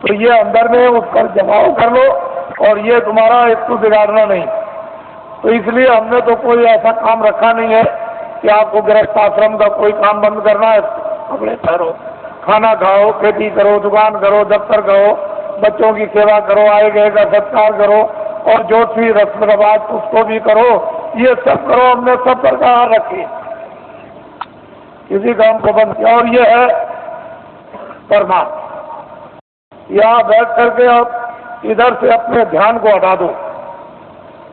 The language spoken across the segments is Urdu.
تو یہ اندر میں اس پر جماؤ کر لو اور یہ تمہارا ایک تو بگاڑنا نہیں. تو اس لیے ہم نے تو کوئی ایسا کام رکھا نہیں ہے کہ آپ کو گرہست آشرم کا کوئی کام بند کرنا ہے. کپڑے پہنو، کھانا کھاؤ، کھیتی کرو، دکان کرو، دفتر کرو، بچوں کی سیوا کرو، آئے گئے کا ستکار کرو، اور جو بھی رسم رواج اس کو بھی کرو. یہ سب کرو. ہم نے سب برقرار رکھی، کسی کام کو بند کیا. اور یہ ہے فرمان، یہاں بیٹھ کر کے آپ ادھر سے اپنے دھیان کو ہٹا دو.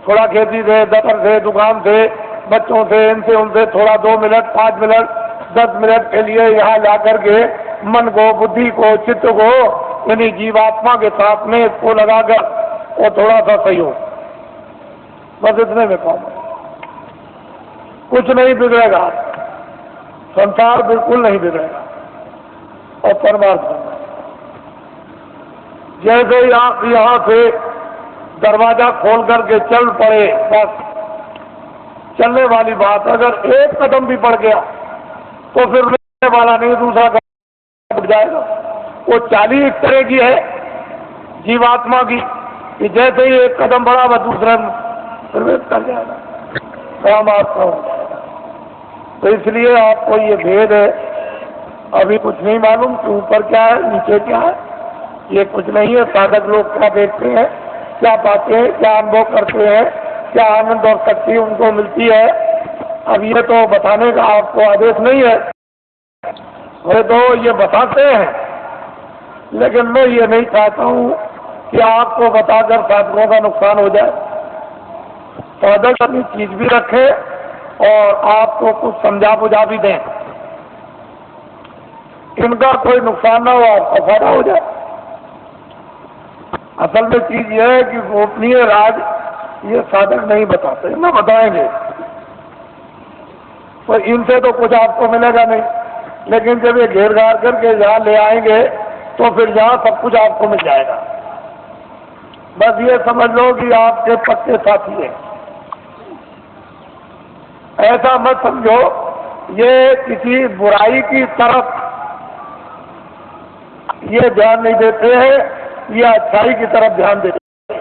تھوڑا کھیتی سے، دفتر سے، دکان سے، بچوں سے، ان سے تھوڑا 2 منٹ، 5 منٹ، 10 منٹ کے لیے یہاں لا کر کے من کو، بدھی کو، چت کو، یعنی جیواتما کے ساتھ میں اس کو لگا کر وہ تھوڑا سا صحیح ہو. بس اتنے میں کام ہے. کچھ نہیں بگڑے گا، سنسار بالکل نہیں بگڑے گا. اور پرمارتھ جیسے ہی آپ یہاں سے دروازہ کھول کر کے چل پڑے، بس چلنے والی بات. اگر ایک قدم بھی پڑ گیا تو پھر رکنے والا نہیں، دوسرا قدم اٹھ جائے گا. وہ چالی اس طرح کی ہے جیواتما کی کہ جیسے ہی ایک قدم بڑھا وہ دوسرا پرویش کر جائے گا، کام آپ کا ہو جائے گا. تو اس لیے آپ کو یہ بھید ہے. ابھی کچھ نہیں معلوم کہ اوپر کیا ہے، نیچے کیا ہے. یہ کچھ نہیں ہے. سادھک لوگ کیا دیکھتے ہیں، کیا پاتے ہیں، کیا انبھو کرتے ہیں، کیا آنند اور شکتی ان کو ملتی ہے. اب یہ تو بتانے کا آپ کو آدیش نہیں ہے. وہ تو یہ بتاتے ہیں، لیکن میں یہ نہیں چاہتا ہوں کہ آپ کو بتا کر سادھکوں کا نقصان ہو جائے. سادھک اپنی چیز بھی رکھے اور آپ کو کچھ سمجھا بجھا بھی دیں. ان کا کوئی نقصان نہ ہو، آپ کا فائدہ ہو جائے. اصل میں چیز یہ ہے کہ گوپنیہ راج یہ سادھک نہیں بتاتے، نہ بتائیں گے. تو ان سے تو کچھ آپ کو ملے گا نہیں، لیکن جب یہ گھیر گھار کر کے یہاں لے آئیں گے تو پھر یہاں سب کچھ آپ کو مل جائے گا. بس یہ سمجھ لو کہ آپ کے پکے ساتھی ہیں. ایسا مت سمجھو یہ کسی برائی کی طرف یہ دھیان نہیں دیتے ہیں، یہ اچھائی کی طرف دھیان دیتے ہیں.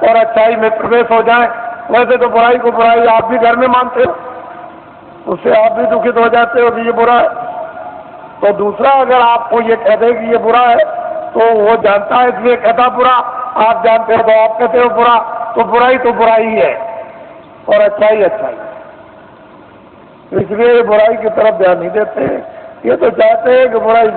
اور اچھائی میں پرویش ہو جائے. ویسے تو برائی کو برائی آپ بھی گھر میں مانتے ہو، اس سے آپ بھی دکھت ہو جاتے ہو کہ یہ برا ہے. تو دوسرا اگر آپ کو یہ کہہ دے کہ یہ برا ہے تو وہ جانتا ہے اس لیے کہتا برا، آپ جانتے ہو تو آپ کہتے ہو برا. تو برائی ہے اور اچھائی اچھائی. اس لیے یہ برائی کی طرف دھیان نہیں دیتے. یہ تو چاہتے ہیں کہ برائی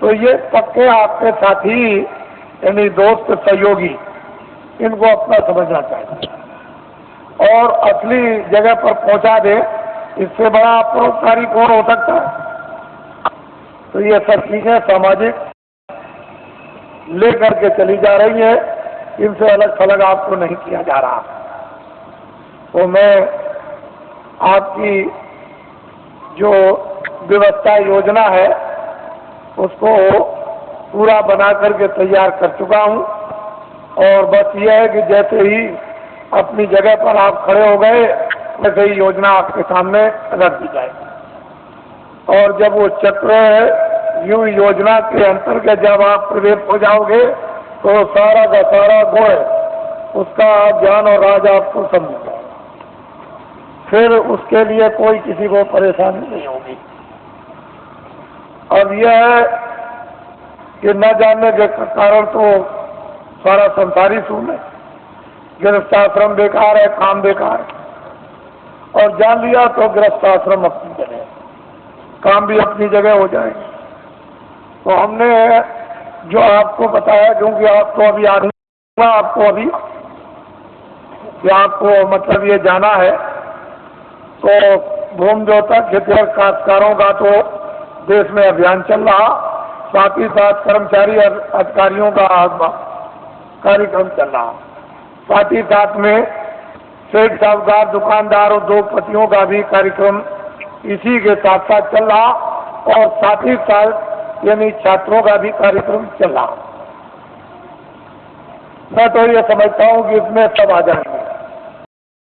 تو یہ پکے آپ کے ساتھی یعنی دوست سہیوگی، ان کو اپنا سمجھنا چاہیے اور اصلی جگہ پر پہنچا دے. اس سے بڑا پروپکاری کون ہو سکتا ہے؟ تو یہ سب چیزیں ساماجک لے کر کے چلی جا رہی ہیں. ان سے الگ تھلگ آپ کو نہیں کیا جا رہا. تو میں آپ کی جو ویوستھا یوجنا ہے اس کو پورا بنا کر کے تیار کر چکا ہوں. اور بس یہ ہے کہ جیسے ہی اپنی جگہ پر آپ کھڑے ہو گئے ویسے ہی یوجنا آپ کے سامنے رکھ دی جائے گی. اور جب وہ چکر یوں یوجنا کے انترگت جب آپ پرویش ہو جاؤ گے تو سارا کا سارا گڑ اس کا جان اور راج آپ کو سمجھ جائے. پھر اس کے لیے کوئی کسی کو پریشانی نہیں ہوگی. اب یہ ہے کہ نہ جاننے کے کارن تو سارا سنساری سن ہے، گرہست آشرم بیکار ہے، کام بیکار ہے. اور جان لیا تو گرہست آشرم اپنی جگہ ہے، کام بھی اپنی جگہ ہو جائے گا. تو ہم نے جو آپ کو بتایا، کیونکہ آپ کو ابھی آپ کو ابھی کہ آپ کو مطلب یہ جانا ہے تو بھوم جوتا کھیتی اور کاشتکاروں کا تو دیش میں ابھیان چل رہا، ساتھ ہی ساتھ کرمچاری اور ادھیکاریوں کا کاریہ چل رہا، ساتھ ہی ساتھ میں سیٹ صاحبکار دکاندار اور ادیوگپتیوں کا بھی کاریہ اسی کے ساتھ ساتھ چل رہا، اور ساتھ ہی ساتھ یعنی چھاتروں کا بھی کاریہ چل رہا. میں تو یہ سمجھتا ہوں کہ اس میں سب آ جائیں گے.